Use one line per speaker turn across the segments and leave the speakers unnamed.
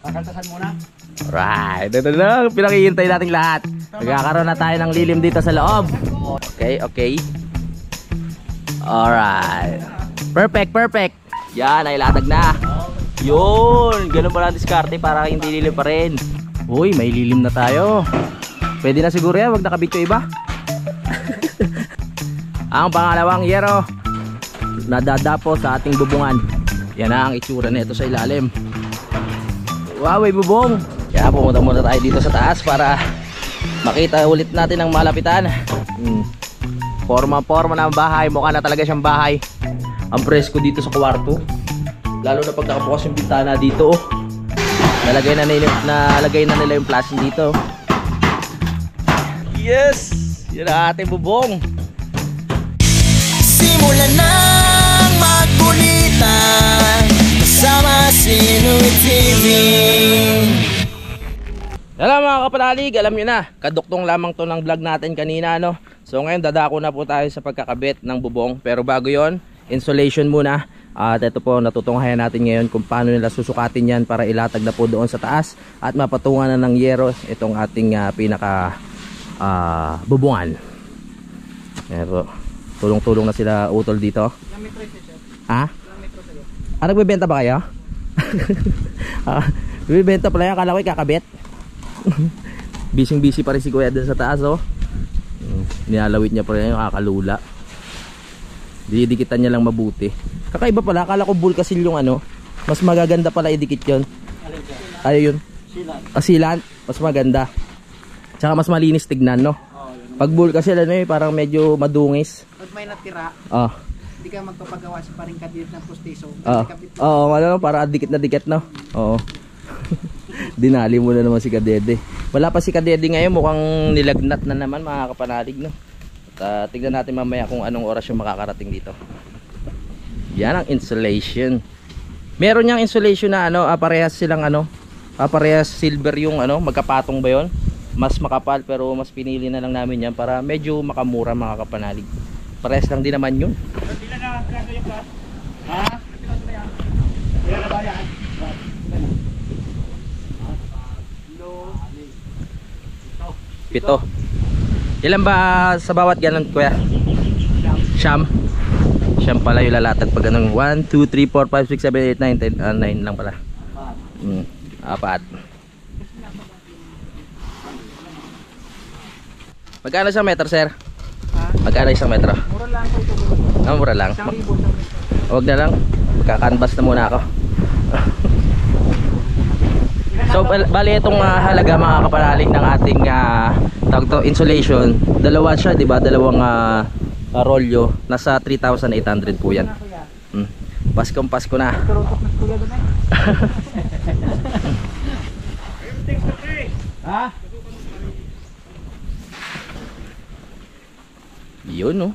Kakaltasan muna.
Alright, ito na, pinakihintay natin lahat. Nagkakaroon na tayo ng lilim dito sa loob. Okay. Alright. Perfect. Yan, ay latag na. Yun, ganun pala ang diskarte para hindi lilim pa rin. Uy, may lilim na tayo. Pwede na siguro yan, wag nakabit yung iba. Ang pangalawang yero nadadapo sa ating bubungan. Yan na ang itsura nito sa ilalim. Wow, may bubong. Kaya pumunta muna tayo dito sa taas para makita ulit natin ang malapitan. Forma ng bahay. Mukha na talaga siyang bahay. Ang presko dito sa kwarto. Lalo na pag nakabukas yung bintana dito. Nalagay na nila yung plastic dito. Yes! Yan ang ating bubong.
Simulan ng magbulitan kasama si Inuit TV.
Hello mga kapanalig, alam nyo na, kaduktong lamang to ng vlog natin kanina, no? So ngayon dadako na po tayo sa pagkakabit ng bubong. Pero bago yon, insulation muna. At ito po, natutunghayan natin ngayon kung paano nila susukatin yan para ilatag na po doon sa taas. At mapatungan na ng yero itong ating pinaka bubungan. Ayan po, tulong-tulong na sila utol dito. Ha? Nagbebenta ba kayo? Nagbebenta pala yan, akala ko kakabit. Busy pa rin si kuya dun sa taas, oh. Nilalawit niya pa rin yung kakalula. Didikitan niya lang mabuti. Kakaiba pala, akala ko bulkasil yung ano. Mas magaganda pala idikit yun. Ano yun? Silant. Mas maganda. Tsaka mas malinis tignan, no? Pag bulkasil ano eh, parang medyo madungis.
Pag may natira, hindi ka magpapagawa sa paring kadit ng pustiso.
Oo, ano, para dikit na dikit, no? Oo. Dinali mo na naman si Kadede. Wala pa si Kadede ngayon, mukhang nilagnat na naman mga kapanalig, no? At tignan natin mamaya kung anong oras yung makakarating dito. Yan ang insulation. Meron niyang insulation na ano, parehas silang ano, parehas silver yung ano, magkapatong ba yon? Mas makapal pero mas pinili na lang namin yan para medyo makamura mga kapanalig. Parehas lang din naman yun.
Ilan na kaso yung class? Ha? Ilan na ba yan?
Pito. Ilan ba sa bawat ganun, kuya? Siyam. Siyam pala yung lalatag pag ganun. 1, 2, 3, 4, 5, 6, 7, 8, 9, 10 9 lang pala. Apat. Magkano isang metro, sir? Magkano isang metro?
Mura lang po ito.
Mura lang. Huwag na lang. Magkakanvas na muna ako. So bali itong halaga mga kapanalig ng ating tawag to, insulation. Dalawa siya, di ba? Dalawang rolyo. Nasa 3,800 po yan. Paskong Pasko na.
Ha?
Yun, no?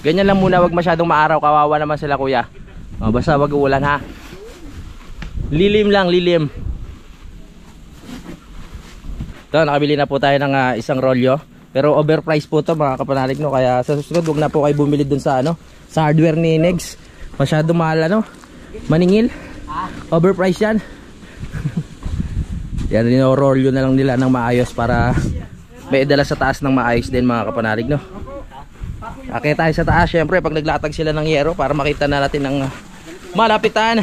Ganyan lang muna, wag masyadong maaraw. Kawawa naman sila, kuya. Basta wag uulan, ha? Lilim lang, lilim. Ito, nakabili na po tayo ng isang rolyo. Pero overpriced po to mga kapanalig, no? Kaya sa susunod, wag na po kayo bumili dun sa ano, sa hardware ni Negs. Masyado mahal, ano? Maningil. Overpriced yan. Yan, rolyo na lang nila ng maayos para may idala sa taas ng maayos din mga kapanalig, no? Akit tayo sa taas, syempre pag naglatag sila ng yero para makita na natin ang malapitan.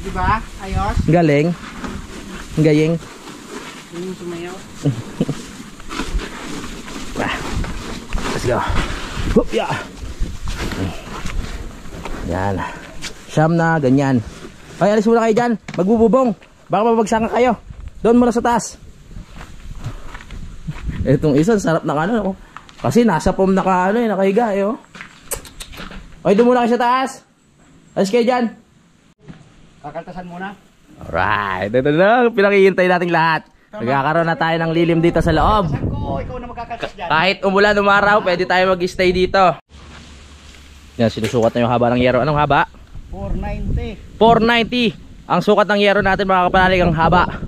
Diba? Ayos?
Galing. Gayeng.
Yung sumayaw.
Let's go. Hup, yeah. Yan. Siyam na, ganyan. Ay, alis muna kayo dyan. Magbububong. Baka mabagsakan kayo. Doon muna sa taas. Itong isa, sarap na ano. Kasi nasa pom nakahiga eh. Okay, doon muna kayo sa taas. Alis kayo dyan.
Kakaltasan muna.
Alright, ito na. Pinakihintay natin lahat. Nagkakaroon na tayo ng lilim dito sa loob.
Ikaw na magkakaltas dyan.
Kahit umulan, umaraw, pwede tayo mag-stay dito. Yan, sinusukat na yung haba ng yero. Anong haba?
490.
490. Ang sukat ng yero natin mga kapanalig, ang haba.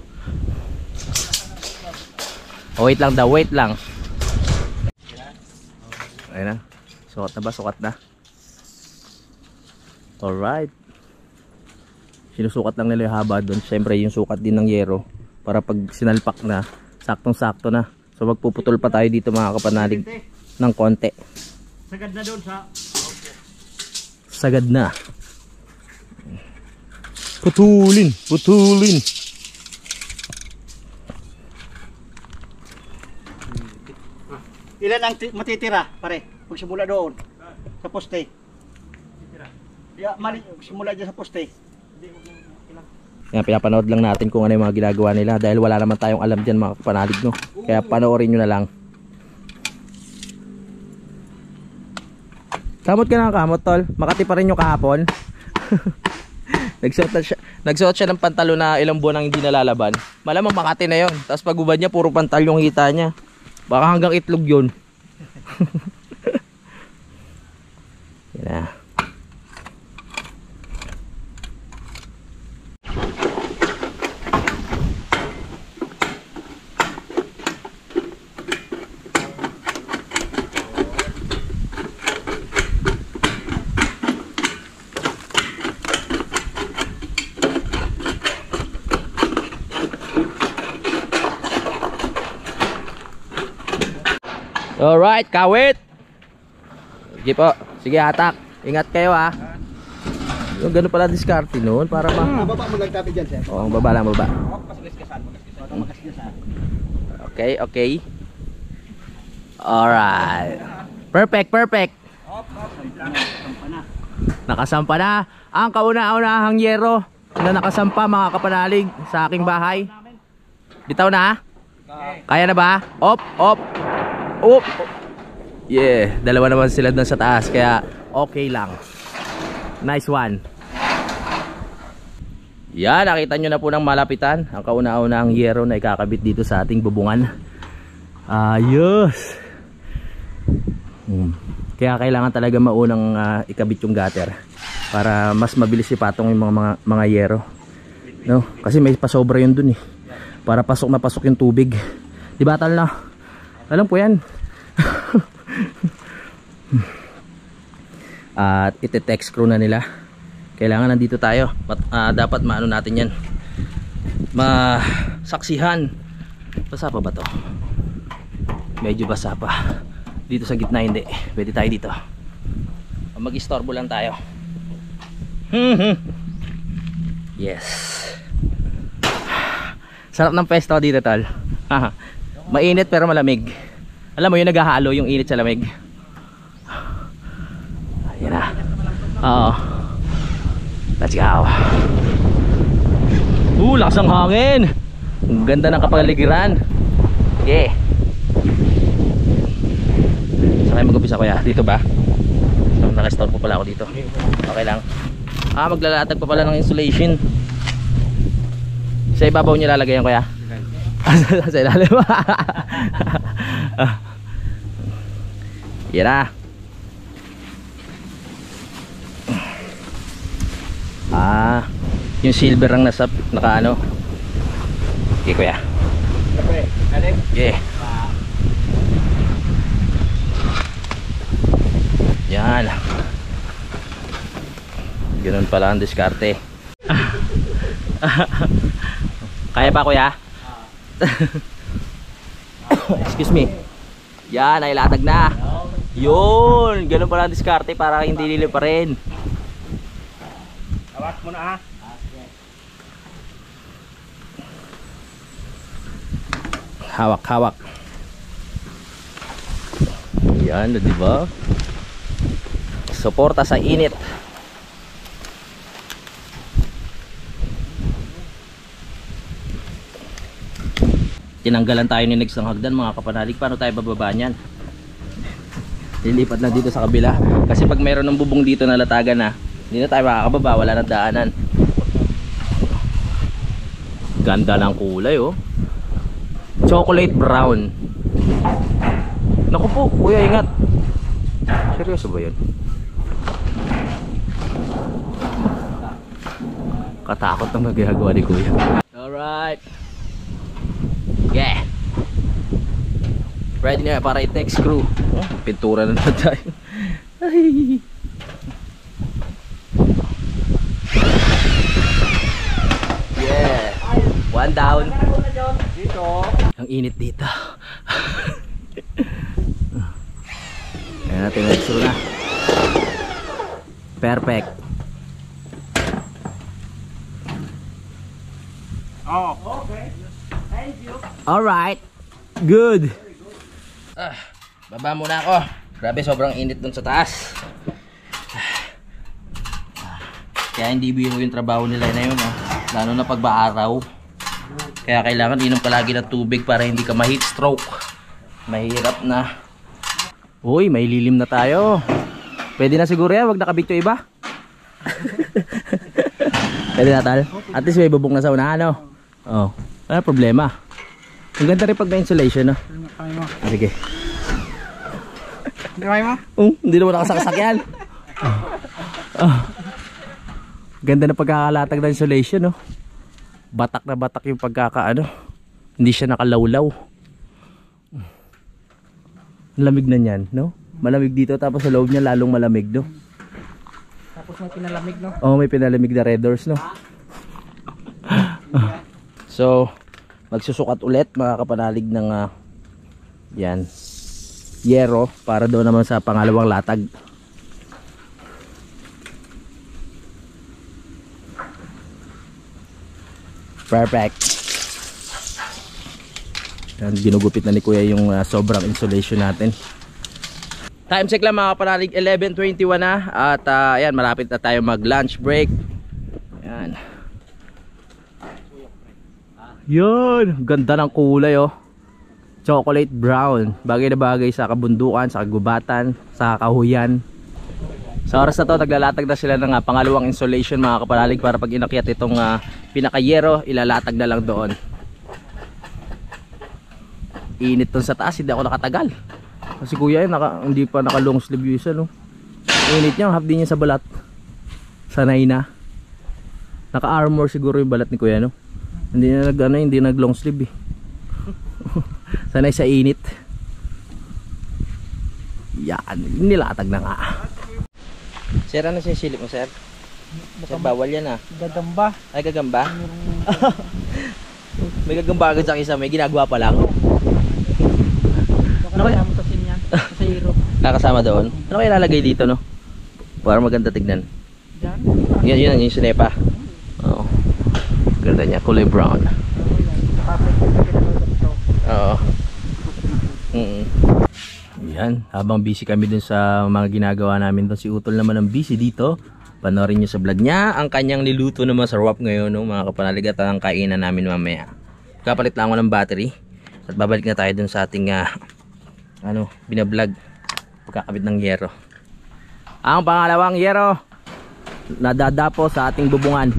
Wait lang daw, wait lang. Ayun na. Sukat na ba? Sukat na. Alright. Sinusukat lang nila yung haba doon. Siyempre yung sukat din ng yero. Para pag sinalpak na, saktong-sakto na. So magpuputol pa tayo dito mga kapanalig ng konti.
Sagad na doon sa...
Sagad na. Putulin. Putulin.
Ilan ang matitira, pare? Kung simula doon. Sa poste. Yeah, mali, simula dyan sa poste.
Yan, pinapanood lang natin kung ano yung mga ginagawa nila. Dahil wala naman tayong alam dyan mga kapanalig, no? Kaya panoorin nyo na lang. Kamot ka na kamot, tol. Makati pa rin yung kahapon. Nagsuot siya ng pantalo na ilang buwan nang hindi nalalaban. Malamang Makati na yon. Tapos pag ubad niya, puro pantal yung hita niya. Baka hanggang itlog yun. Yan na. Alright, kawit. Sige po. Sige, hatak. Ingat kayo ha. Yung ganun pala diskarte noon para
Baba mo lang tabi dyan, sir.
Oo, baba lang, baba.
Makasgasan.
Okay, okay. Alright. Perfect, perfect. Nakasampa na ang kauna-unahang yero na nakasampa mga kapanalig sa aking bahay. Bitaw na? Kaya na ba? Op, op. Op. Yeah, dalawa naman sila doon sa taas kaya okay lang. Nice one. Yan, nakita nyo na po ng malapitan ang kauna-una ang yero na ikakabit dito sa ating bubungan. Ayos. Kaya kailangan talaga maunang ikabit yung gutter para mas mabilis ipatong yung mga yero, no? Kasi may pasobra yun dun eh. Para pasok na pasok yung tubig. Di ba tal na? Alam po yan. At ite-text screw na nila. Kailangan nandito tayo. Dapat maano natin yan, masaksihan. Basa pa ba to? Medyo basa pa. Dito sa gitna hindi. Pwede tayo dito. Mag-istorbo lang tayo. Yes. Sarap ng pesto dito tol. Mainit pero malamig. Alam mo yun, naghahalo yung init sa lamig. Ayan na. Oo. Let's go. Lakas ng hangin. Ang ganda ng kapaligiran. Yeah. Saan kayo mag-umpisa kuya? Dito ba? Naka-store po pala ako dito. Okay lang. Maglalatag pa pala ng insulation. Sa ibabaw niyo lalagay yan kuya? Sa ilalim. Yan na. Yung silver ang nasa nakaano. Okay kuya. Yeah. Yan. Ganun pala ang diskarte. Kaya pa kuya? Excuse me. Yan, ay latag na. Yun, ganun pala ang diskarte para hindi lilo pa rin.
Awas mo na ha.
Hawak, hawak. Yan, di ba? Suporta sa init. Tinanggalan tayo ni Next ng hagdan mga kapanalig. Paano tayo bababa niyan? Lilipat na dito sa kabila. Kasi pag mayroon ng bubong dito na latagan na, hindi na tayo makakababa, wala nang daanan. Ganda ng kulay oh. Chocolate brown. Naku po, kuya ingat. Seryoso ba yun? Katakot ng magagawa ni kuya. Alright. Yeah. Ready na para i-text screw. Pintura na naman tayo. Ay. One down.
Dito.
Ang init dito. Kaya natin extra na. Perfect.
Oh. Okay. Thank you.
Alright. Good. Baba muna ako. Grabe, sobrang init dun sa taas. Kaya hindi biro yung trabaho nila na yun. Lalo na pag maaraw. Kaya kailangan inom palagi ng tubig para hindi ka ma-heat stroke. Mahirap na. Uy, may lilim na tayo. Pwede na siguro yan, wag nakabit yung iba. Pwede na tal. At least may bubong na sa unahan, no? Oh, wala problema. Ang ganda rin pag may insulation, no? Sige.
Hindi mo?
Hindi naman nakasaksak yan. Ganda na pagkakalatag ng insulation, no? Batak na batak yung pagkakaano. Hindi siya nakalawlaw. Lamig na niyan, no? Malamig dito tapos sa loob niya lalong malamig, no?
Tapos may pinalamig, no?
Oo, may pinalamig na red doors, no? So, magsusukat ulit mga kapanalig ng yan, yero para doon naman sa pangalawang latag. Perfect. Yan, ginugupit na ni kuya yung sobrang insulation natin. Time check lang mga kapanalig, 11:21 na. At ayan, malapit na tayo mag lunch break. Ayan. Yun, ganda ng kulay, oh. Chocolate brown. Bagay na bagay sa kabundukan, sa kagubatan, sa kahuyan. Sa oras na to, naglalatag na sila ng pangalawang insulation mga kapanalig para pag inakyat itong pinakayero, ilalatag na lang doon. Init dun sa taas, hindi ako nakatagal. Kasi kuya hindi pa naka long sleeve yung isa, no? Init niya, half din niya sa balat. Sanay na. Naka armor siguro yung balat ni kuya, no? Hindi na nag long sleeve, eh. Sanay sa init. Yan, nilatag na nga. Sir, ano sinisilip mo, sir? Sir, bawal yan, ah.
Gagamba.
Ay, gagamba? May gagamba agad sa kisa, may ginagawa pa lang.
Ano kaya mo tasin yan? Sa hero.
Nakasama doon. Ano kaya lalagay dito, no? Para maganda tignan.
Diyan?
Yan, yung sinepa. Oo. Ganda niya, kulay brown. Oo. Yan, habang busy kami dun sa mga ginagawa namin dun, si Utol naman ang busy dito. Panoorin nyo sa vlog niya ang kanyang niluto na masarap ngayon, no, mga kapanalig, at ang kainan namin mamaya. Kapalit lang ako ng battery at babalik na tayo dun sa ating binablog, pagkakabit ng yero. Ang pangalawang yero nadadapo sa ating bubungan,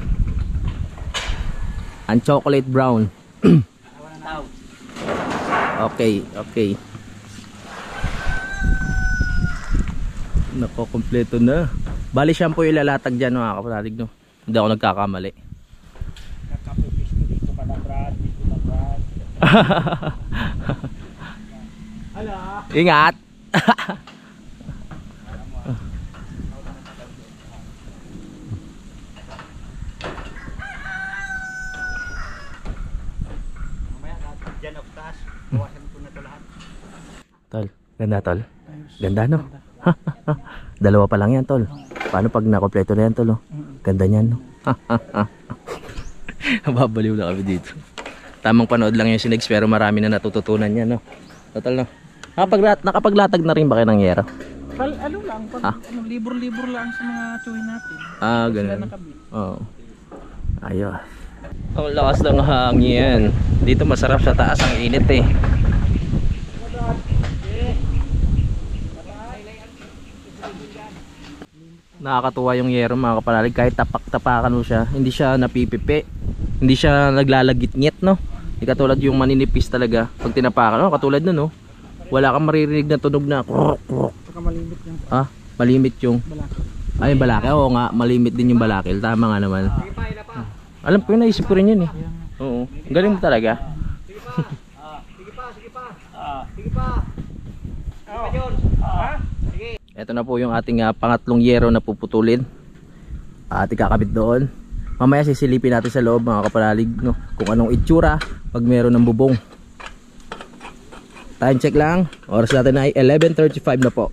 ang chocolate brown. Okay. Nako, kompleto na. Bali shampoo yung ilalatag dyan mga kapanalig, no? Hindi ako nagkakamali.
Nakapipisto dito ka na, Brad. Dito na, Brad. Hala.
Ingat.
Mamaya natin dyan of taas. Bawasan ko na ito lahat.
Tol, ganda tol. Ganda, no? Dalawa pa lang yan, tol. Paano pag nakompleto na yan, tol, no? Ganda niyan, no? Babaliw na kami dito. Tamang panood lang yung sinegs, pero marami na natututunan yan, no? Total, no? Nakapaglatag na rin ba kayo ng yero?
Ano lang, libur-libur lang sa mga chewin natin.
Ganun. Oo. Ayos. Ang lakas ng hangin. Dito masarap sa taas, ang init, eh. Nakakatuwa yung yero mga kapanalig, kahit tapak-tapakan mo siya, hindi siya napipipi, hindi siya naglalagit-ngit, no? Hindi katulad yung maninipis talaga pag tinapakan, no? Katulad nun, no? Wala kang maririnig na tunog na
Saka malimit yung
malimit yung
balakil.
Ay, yung balakil, oo nga, malimit din yung balakil, tama nga naman. Alam ko yun, naisip ko rin yun, eh. Oo, galing mo talaga.
Sige pa. Sige.
Ito na po yung ating pangatlong yero na puputulin at ikakabit doon. Mamaya sisilipin natin sa loob mga kapanalig, no? Kung anong itsura pag meron ng bubong. Time check lang. Oras natin ay 11:35 na po.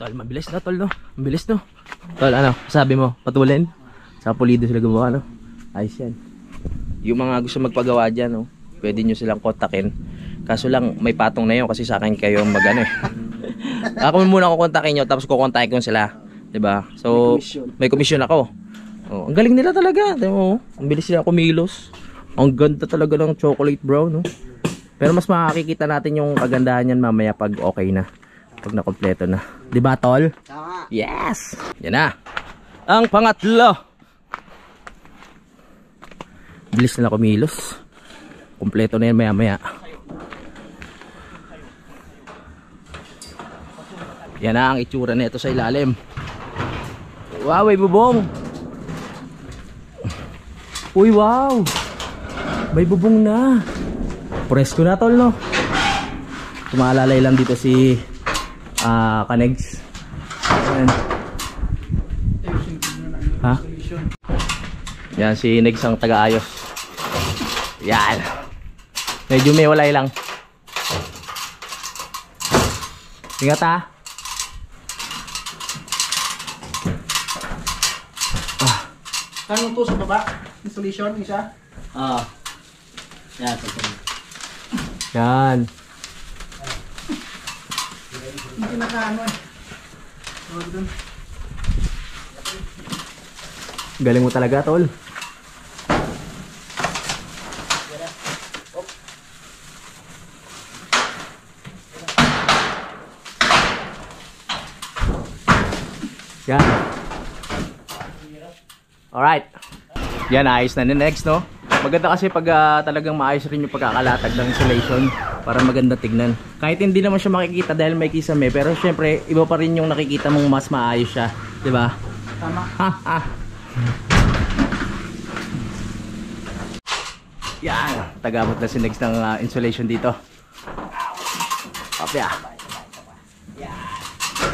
Tol, mabilis na tol, no? Mabilis, no? Tol, ano? Sabi mo, patulin? Sa pulido sila gumawa, no? Ayos yan. Yung mga gusto magpagawa dyan, no? Pwede nyo silang kontakin. Kaso lang, may patong na yun kasi sa akin kayo mag-ano eh. Ako muna kukontakin nyo, tapos kukontakin ko sila. Diba? So, may komisyon ako. Oh, ang galing nila talaga. Diba? Ang bilis sila kumilos. Ang ganda talaga ng chocolate brown, no? Pero mas makikita natin yung kagandahan yan mamaya pag okay na. Pag nakompleto na. Diba, tol?
Tama.
Yes! Yan na. Ang pangatlo. Bilis na kumilos. Kompleto na yan maya-maya. Yan na ang itsura nito sa ilalim. Wow, may bubong. Uy, wow. May bubong na. Presko na tol, no? Tumalalay lang dito si Kanegs. Yan. Ha? Yan si Negs ang taga-ayos. Yan. Medyo may walay lang. Ingat ha.
Tanong to sa baba. Installation, isa.
Yan. Yan.
Hindi nakaano eh.
Galing mo talaga, tol. Yan. Alright. Yan, ayos na next, no? Maganda kasi pag talagang maayos rin yung pagkakalatag ng insulation para maganda tignan. Kahit hindi naman siya makikita dahil may kisame, pero syempre iba pa rin yung nakikita mong mas maayos siya, 'di ba?
Tama.
Yan, tagabot na si Negs ng insulation dito. Papya.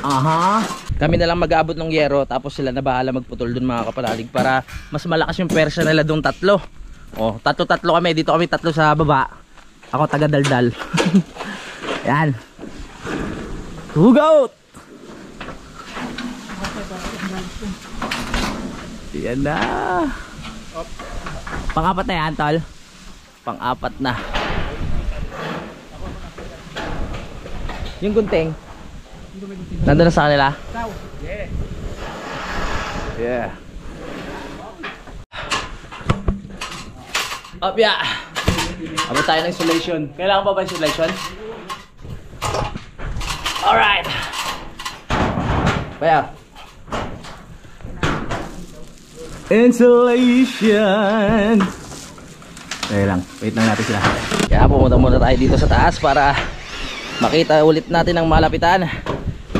Aha. Kami na lang mag-aabot ng yero tapos sila na bahala magputol dun mga kapanalig para mas malakas yung pwersa nila dong tatlo. Oh, tatlo kami. Dito kami tatlo sa baba. Ako taga-daldal. Yan. Hugot! Yan na. Pang-apat na yan, tol. Pang-apat na. Yung gunting. Nandun na sa kanila? Yeah. Opya. Abot tayo ng insulation. Kailangan pa ba insulation? Alright. Kaya insulation. Wait lang natin sila. Kaya pumunta muna tayo dito sa taas para makita ulit natin ang malapitan.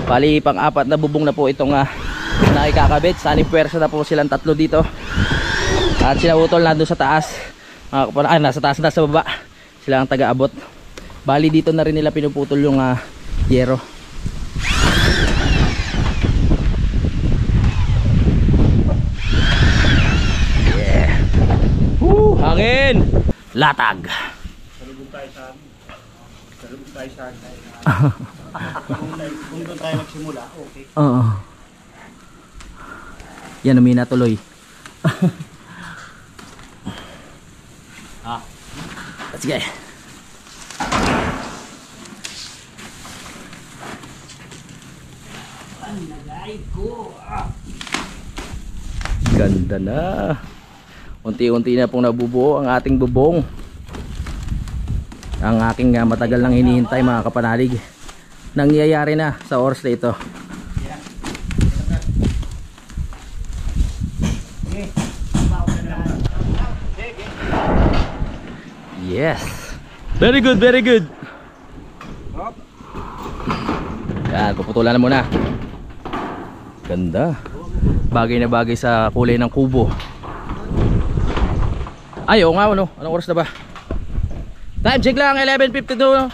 Bali pang-apat na bubong na po itong nakikakabit. Saling pwersa na po silang tatlo dito. At sila utol nandun sa taas. Nasa taas na sa baba. Sila ang taga-abot. Bali dito na rin nila pinuputol yung yero. Yeah. Woo, hangin. Latag.
Salubog tayo sa kung doon tayo nagsimula, okay.
Oo. Yan, umina tuloy. Sige. Ganda na. Unti-unti na pong nabubuo ang ating bubong. Ang aking matagal nang hinihintay mga kapanalig. Nangyayari na sa oras na ito. Yes. Very good, very good. Yan, puputulan na muna. Ganda. Bagay na bagay sa kulay ng kubo. Ay, oo nga, ano? Anong oras na ba? Time check lang, 11:52.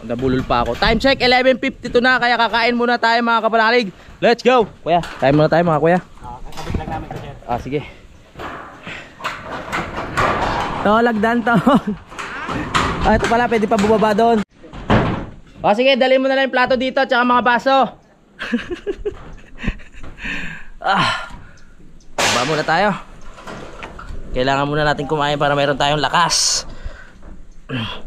Nabulol pa ako. Time check, 11:52 na. Kaya kakain muna tayo mga kapanalig. Let's go! Kuya, kain muna tayo mga kuya.
Kakabit lang namin ito, sir.
Sige. Lagdan to. Ito pala, pwede pa bumaba doon. Sige, dalhin mo na lang yung plato dito at saka mga baso. Baba muna tayo. Kailangan muna natin kumain para mayroon tayong lakas.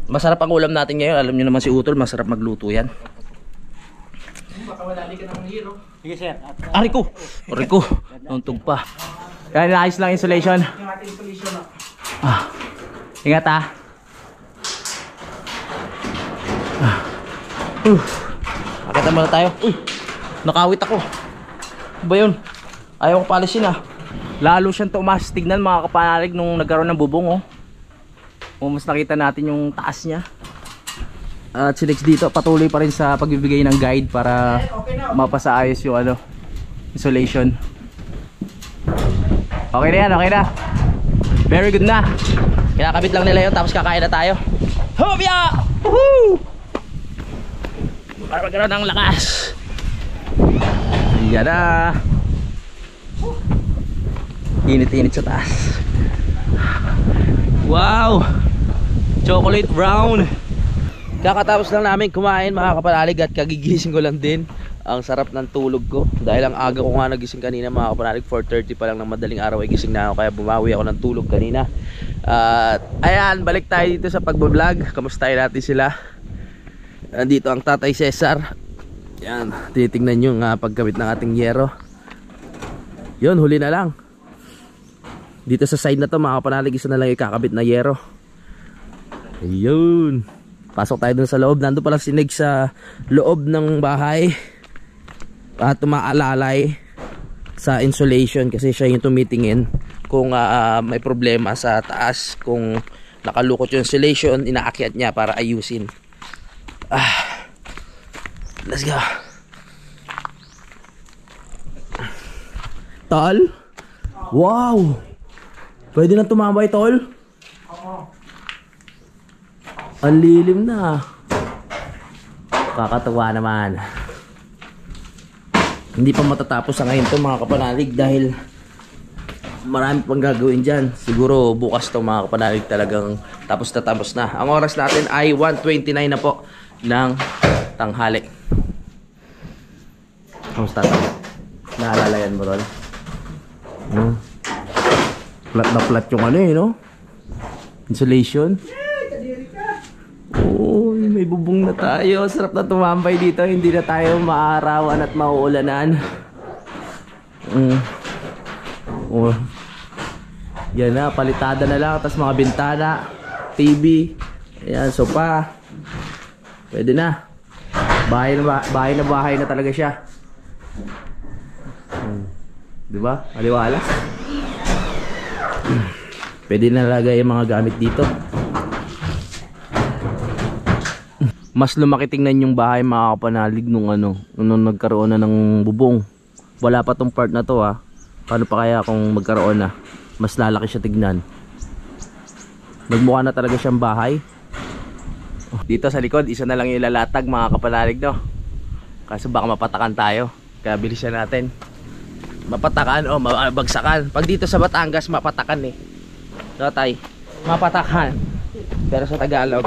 Masarap ang ulam natin ngayon. Alam niyo naman si Utol, masarap magluto yan. Baka wadali ka ng hero.
Sige, sir.
Ariko! Ariko! Nuntog pa. Kaya naayos lang insulation.
Yung ating insulation, no?
Ingat Akita muna tayo. Nakawit ako. Ba yun? Ayaw ko palisin Lalo siyang tumas. Tignan mga kapanalig nung nagkaroon ng bubong mas nakita natin yung taas niya. At si Lex dito patuloy pa rin sa pagbibigay ng guide para mapasaayos yung insulation. Okay na yan, okay na. Very good na. Kinakabit lang nila yun tapos kakain na tayo. Hopya! Woohoo! Para magkaroon ng lakas. Yan na. Init-init sa taas. Wow! Chocolate brown. Kakatapos lang namin kumain mga kapanalig at kagigising ko lang din. Ang sarap ng tulog ko dahil ang aga ko nga nagising kanina mga kapanalig. 4:30 pa lang ng madaling araw ay gising na ako, kaya bumawi ako ng tulog kanina. At ayan, balik tayo dito sa pagbablog. Kamustahin natin sila. Nandito ang Tatay Cesar. Yan, titignan yung pagkabit ng ating yero. Yun, huli na lang. Dito sa side na to mga kapanalig, isa na lang yung kakabit na yero. Ayun. Pasok tayo dun sa loob. Nandun pala si Neg sa loob ng bahay at tumaalalay sa insulation kasi siya yung tumitingin kung may problema sa taas, kung nakalukot yung insulation, inaakyat niya para ayusin. Let's go. Tol? Wow! Pwede na tumambay, tol? Ang lilim na. Kakatawa naman. Hindi pa matatapos sa ngayon to mga kapanalig dahil marami pang gagawin dyan. Siguro bukas to mga kapanalig talagang tapos na tapos na. Ang oras natin ay 1:29 na po ng tanghali. Kamusta to? Naalala yan mo ron? Flat na flat yung no? Insulation. May bubong na tayo. Sarap na tumambay dito. Hindi na tayo maarawan at mauulanan. Yan na, palitada na lang. Tapos mga bintana, TV, ayan, sopa. Pwede na. Bahay na talaga siya. Diba? Aliwala. Pwede na lagay yung mga gamit dito. Mas lumaki tingnan yung bahay mga kapanalig nung nung nagkaroon na ng bubong. Wala pa tong part na to Paano pa kaya kung magkaroon na? Mas lalaki siya tignan. Nagmukha na talaga siyang bahay. Dito sa likod, isa na lang yung lalatag mga kapanalig, no? Kasi baka mapatakan tayo. Kaya bilisan natin. Mapatakan o mabagsakan. Pag dito sa Batangas, mapatakan No, tay? Mapatakan. Pero sa Tagalog,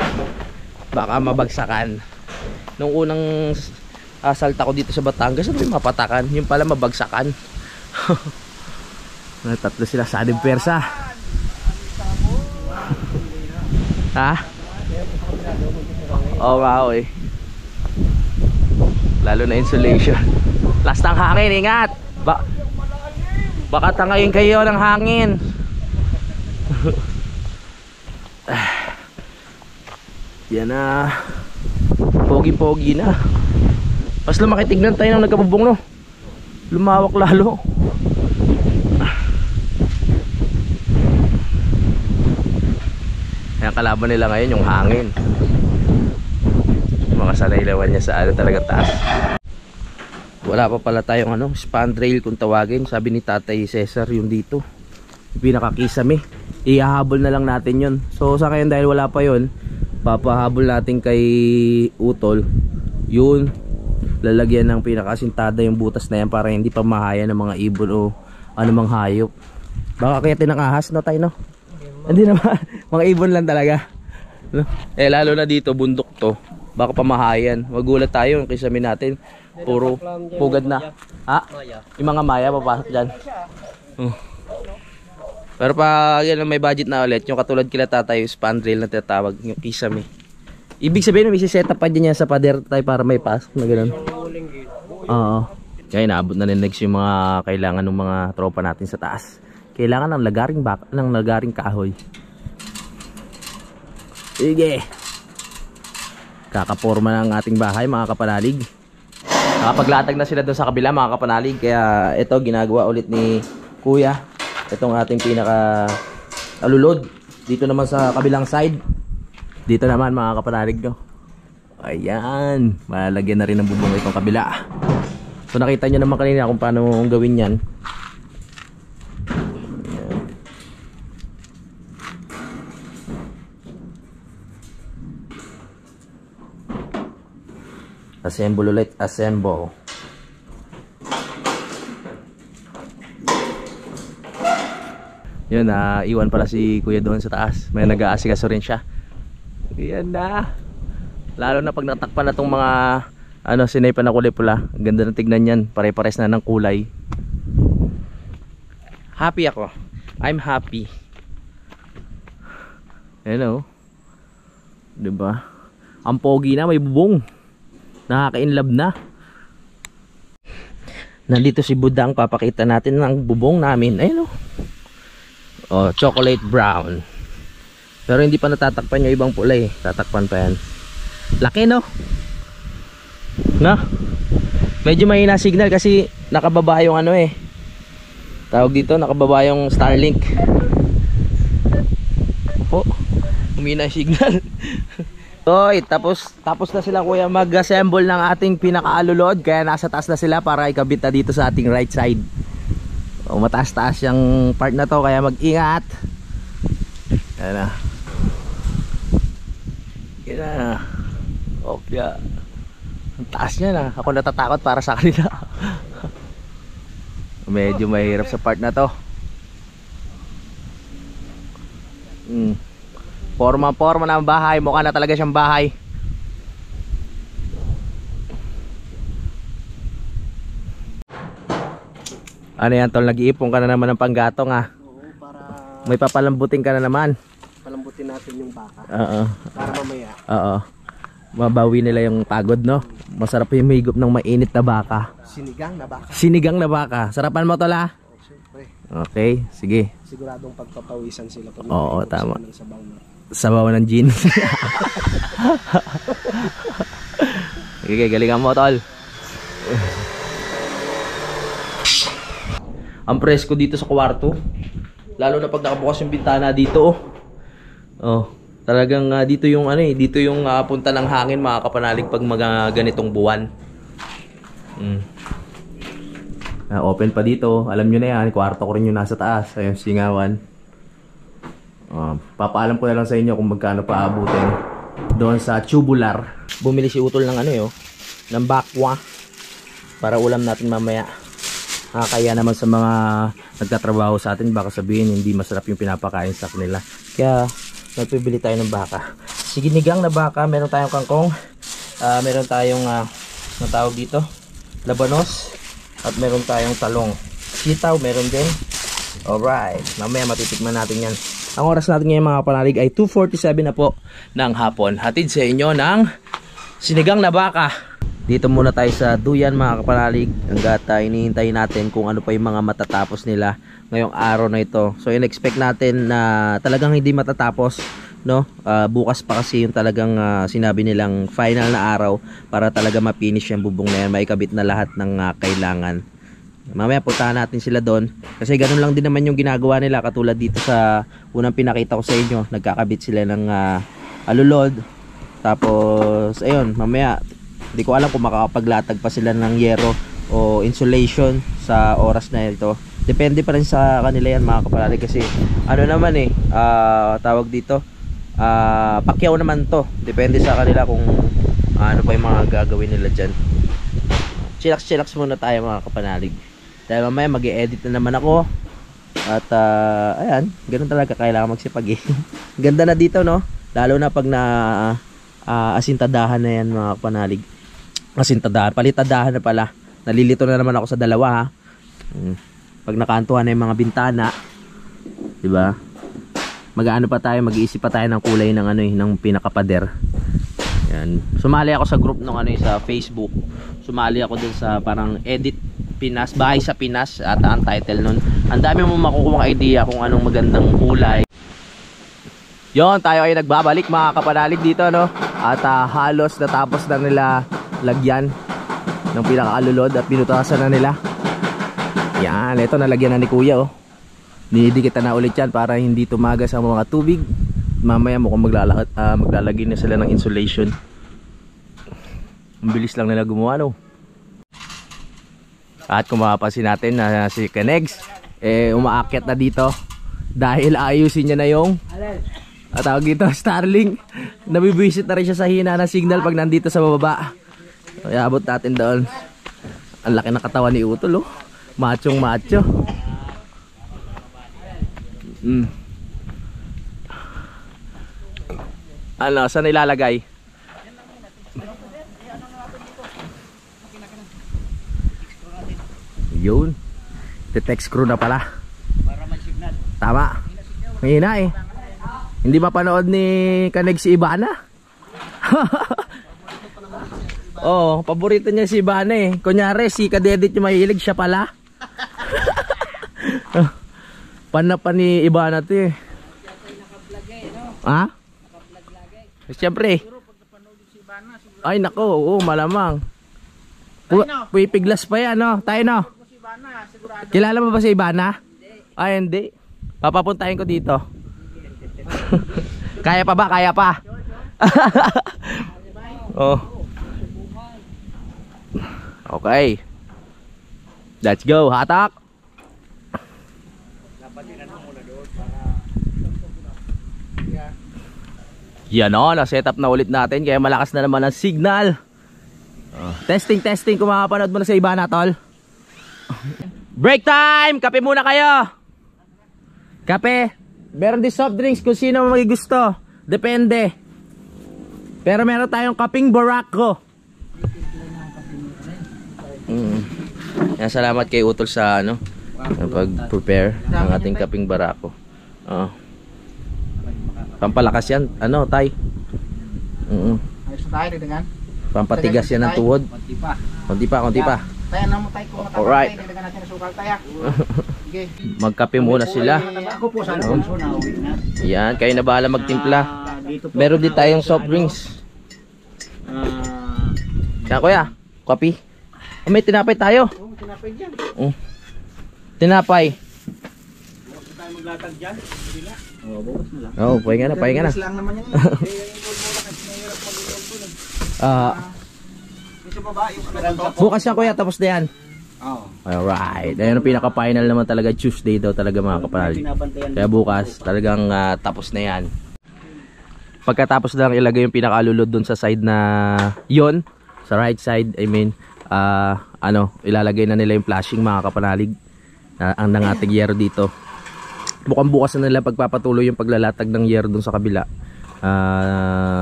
baka mabagsakan. Nung unang asalta ko dito sa Batangas, sabi mapatakan. Yung pala mabagsakan. Tatlo sila sa ating persa. Ha? Oh wow Lalo na insulation. Last ng hangin, ingat. Baka tangayin kayo ng hangin. Yan na. Pogi-pogi na. Mas lumaki tignan tayo ng nagkabubong, no? Lumawak lalo. Kaya kalaban nila ngayon yung hangin. Makasanaylawan niya sa talaga taas. Wala pa pala tayong spandrel kung tawagin. Sabi ni Tatay Cesar yung dito, yung pinakakisame. Ihahabol na lang natin yun. So sa ngayon dahil wala pa yun, papahabol natin kay Utol, yun, lalagyan ng pinakasintada yung butas na yan para hindi pa mahaya ng mga ibon o anumang hayop. Baka kaya tinakahas no tayo, no? Hindi naman, mga ibon lang talaga, no? Eh lalo na dito, bundok to, baka pamahayan. Magulat tayo yung kisame natin, puro pugad na. Ha? Yung mga maya papasok dyan. Pero pag yan may budget na ulit, yung katulad kila tatay, yung spandrel na tinatawag, yung kisame. Ibig sabihin may set up pa dyan yan sa pader tayo para may pasok na gano'n. Oo. Kaya inaabot na ninegs yung mga kailangan ng mga tropa natin sa taas. Kailangan ng lagaring kahoy. Sige. Kakaporma ng ating bahay mga kapanalig. Nakapaglatag na sila doon sa kabila mga kapanalig. Kaya ito ginagawa ulit ni Kuya. Itong ating pinaka alulod. Dito naman sa kabilang side. Dito naman mga kapanalig, no? Ayan. Malagyan na rin ng bubong itong kabila. So nakita nyo naman kanina kung paano gawin yan. Assemble ulit, assemble. Yun, iwan pala si Kuya doon sa taas. May nag-aasikaso rin siya. Yan na. Lalo na pag natakpan na tong mga sinaypan na kulay pula. Ang ganda ng tignan yan. Pare-pares na ng kulay. Happy ako. I'm happy. Hello. Diba? Ang pogi na, may bubong. Nakaka-inlove na. Nandito si Budang, papakita natin ng bubong namin. Ayun oh, chocolate brown. Pero hindi pa natatakpan yung ibang pula eh. Tatakpan pa yan. Laki no? Na? Medyo mahina signal kasi nakababa yung tawag dito, nakababa yung Starlink. Oh, humina yung signal. Oy, tapos na sila Kuya mag-assemble ng ating pinakaalulod. Kaya nasa taas na sila para ikabit na dito sa ating right side. O, mataas-taas yung part na to, kaya mag-ingat. Ayan na. Ayan na. Opya. Ang taas niya na. Ako natatakot para sa kanila. Medyo mahirap sa part na to. Forma ng bahay. Mukha na talaga siyang bahay. Ano yan tol? Nag-iipon ka na naman ng panggatong ah.
Oo, para
may papalambutin ka na naman.
palambutin natin yung baka.
Oo.
Para mamaya.
Oo. Mabawi nila yung pagod, no? Masarap yung mahigop ng mainit na baka.
Sinigang na baka.
Sinigang na baka. Sarapan mo tol ah.
Oh, siyempre.
Okay, sige.
Siguradong pagpapawisan sila.
Oo, tama.
Sabaw na.
Sabaw ng gin. Okay, galingan mo tol. Ang presko dito sa kwarto. Lalo na pag nakabukas yung bintana dito. Oh, talagang dito yung dito yung punta ng hangin mga kapanalig pag mga ganitong buwan. Open pa dito. Alam nyo na yan, kwarto ko rin yung nasa taas. Ayun, singawan. Papaalam ko na lang sa inyo kung magkano paabutin doon sa tubular. Bumili si Utol ng ng bakwa para ulam natin mamaya. Kaya naman sa mga nagtatrabaho sa atin, baka sabihin hindi masarap yung pinapakain sa kanila. Kaya nagpibili tayo ng baka. Sinigang na baka, meron tayong kangkong, meron tayong ang tawag dito, labanos, at meron tayong talong. Sitaw meron din. Alright, mamaya matitikman natin yan. Ang oras natin ngayon mga panalig ay 2:47 na po ng hapon. Hatid sa inyo ng sinigang na baka. Dito muna tayo sa duyan mga kapanalig. Hanggat hinihintay natin kung ano pa yung mga matatapos nila ngayong araw na ito. So in-expect natin na talagang hindi matatapos, no? Bukas pa kasi yung talagang sinabi nilang final na araw para talaga ma-finish yung bubong na yan. Maikabit na lahat ng kailangan. Mamaya puntahan natin sila doon. Kasi ganun lang din naman yung ginagawa nila. Katulad dito sa unang pinakita ko sa inyo. Nagkakabit sila ng alulod. Tapos ayun, mamaya hindi ko alam kung makakapaglatag pa sila ng yero o insulation sa oras na ito. Depende pa rin sa kanila yan mga kapanalig. Kasi ano naman tawag dito, Pakyaw naman to. Depende sa kanila kung ano pa yung mga gagawin nila dyan. Chillax muna tayo mga kapanalig. Dahil mamaya mag-i-edit na naman ako. At ayan, ganun talaga kailangan magsipag eh. Ganda na dito no. Lalo na pag na asintadahan na yan mga kapanalig. Asintadahan, palitadahan na pala. Nalilito na naman ako sa dalawa ha. Pag nakantuhan na yung mga bintana, di ba? Mag-aano pa tayo, mag-iisip pa tayo ng kulay ng ano eh, ng pinakapader. Yan. Sumali ako sa group ng ano eh, sa Facebook. Sumali ako dun sa parang edit Pinas, bahay sa Pinas at ang title nun. Ang dami mo makukuha idea kung anong magandang kulay. Yon, tayo ay nagbabalik mga kapanalig dito no. At halos natapos na nila lagyan ng pinakaalulod at binutasan na nila. Yan, ito nalagyan na ni kuya oh. Dinidikitan na ulit yan para hindi tumagas ang mga tubig. Mamaya mukhang maglalagay na sila ng insulation. Ang bilis lang nila gumawa no. At kung mapapansin natin na si Kanegs umaakyat na dito dahil ayusin niya na yung tawag dito Starlink. Nabibisit na rin siya sa hina ng signal pag nandito sa bababa. So, iabot natin doon. Ang laki ng katawan ni Utol oh. Machong macho. Ano, saan ilalagay? Yun. Detect screw na pala.
Para may signal.
Tama. Mahina eh. Hindi mapanood ni Kanig si Ibana. Oh, paborito niya si Ibana eh. Kunyari si Kadedit yung mahilig, siya pala. Panapan ni Ibana to eh. Ha? Siyempre. Ay nako, oo, malamang. Pipiglas pa yan no. Tayo no. Kilala mo ba si Ibana? Ay hindi. Papapuntahin ko dito. Kaya pa ba? Kaya pa. Oh. Okay. Let's go, hatak. Yan o, na-set up na ulit natin. Kaya malakas na naman ang signal. Testing. Kung makapanood mo na sa Ibana tol. Break time! Kape muna kayo. Kape. Meron din soft drinks kung sino may gusto. Depende. Pero meron tayong kaping Barako. Salamat kay Utol sa ano, pag-prepare ng ating kaping Barako. Pampalakas yan, ano, tay?
Ayos tayo dengan.
Pampatigas yan ng tuhod. Konti pa.
Tayo na mo tayo kung matapos.
Alright.
Dagdagan natin ng sukal tayo. Sige.
Magkape muna sila.
Ako po sa Alfonso na uwi na.
Yan, kayo na bahala magtimpla. Meron din tayong soft drinks. Kaya kuya, kopi. May tinapay tayo.
Oo, tinapay dyan.
Tinapay.
Bukas na tayo maglatag dyan. Oo, bukas na lang.
Oo, pahinga na.
Bukas lang naman yan. Involve mo lang kasi mahirap mag-involve po.
Bukas yan kuya, tapos na yan.
Oo.
Alright. Ayan ang pinaka-final naman talaga. Tuesday daw talaga mga kapal. Kaya bukas talagang tapos na yan. Pagkatapos lang ilagay yung pinaka-alulod dun sa side na yon, sa right side, I mean, ilalagay na nila yung flashing mga kapanalig. Ang nangatig yero dito. Mukhang bukas na nila pagpapatuloy yung paglalatag ng yero dun sa kabila.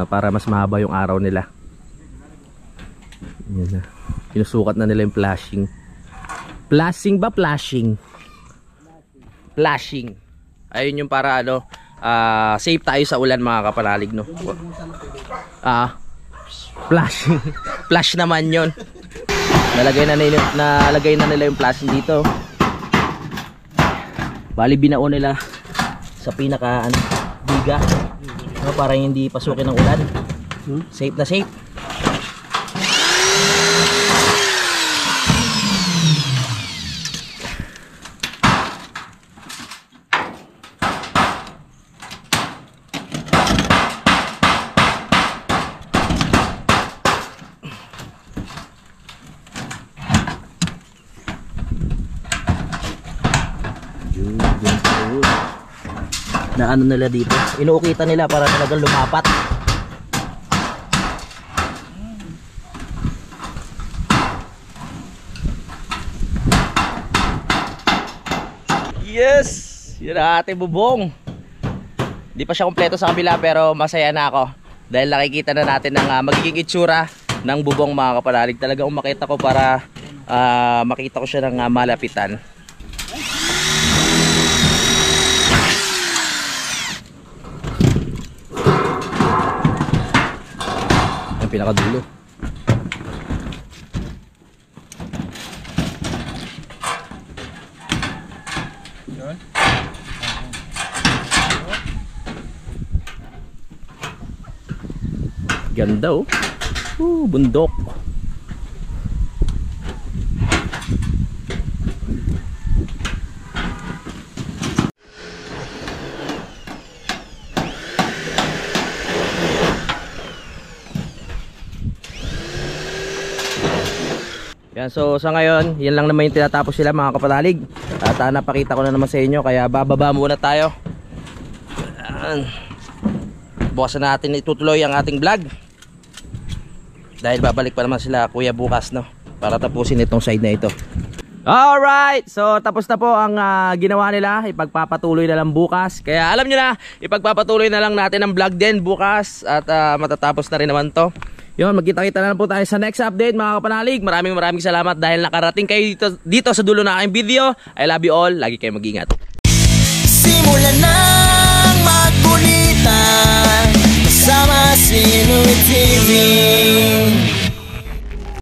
Para mas mahaba yung araw nila. Yan na. Pinusukat na nila yung flashing. Flashing ba? Flashing. Flashing. Ayun yung para ano, safe tayo sa ulan mga kapanalig no. Flashing. Flash naman yon. Nalagay na nila yung flashing dito. Bali binao nila sa pinaka biga no, para hindi pasukin ng ulan. Safe na safe. na ano nila dito. Inuukitan nila para talagang lumapat. Yes! Yun ang ating bubong. Di pa siya kompleto sa kabila pero masaya na ako. Dahil nakikita na natin ang magiging itsura ng bubong mga kapanalig. Talagang umakit ako para makita ko siya ng malapitan. Ang pinakadulo. Ganda oh. Bundok. Yan, so sa ngayon, yan lang naman yung tinatapos sila mga kapanalig. At napakita ko na naman sa inyo, kaya bababa muna tayo. Bukas na natin itutuloy ang ating vlog. Dahil babalik pa naman sila kuya bukas, no, para tapusin itong side na ito. Alright, so tapos na po ang ginawa nila. Ipagpapatuloy na lang bukas. Kaya alam nyo na, ipagpapatuloy na lang natin ang vlog din bukas. At matatapos na rin naman to. Yun, magkita-kita na lang po tayo sa next update mga kapanalig. Maraming salamat dahil nakarating kayo dito sa dulo na aking video. I love you all, lagi kayo mag-ingat.
Simulan nang magkulitan kasama si Inuit TV.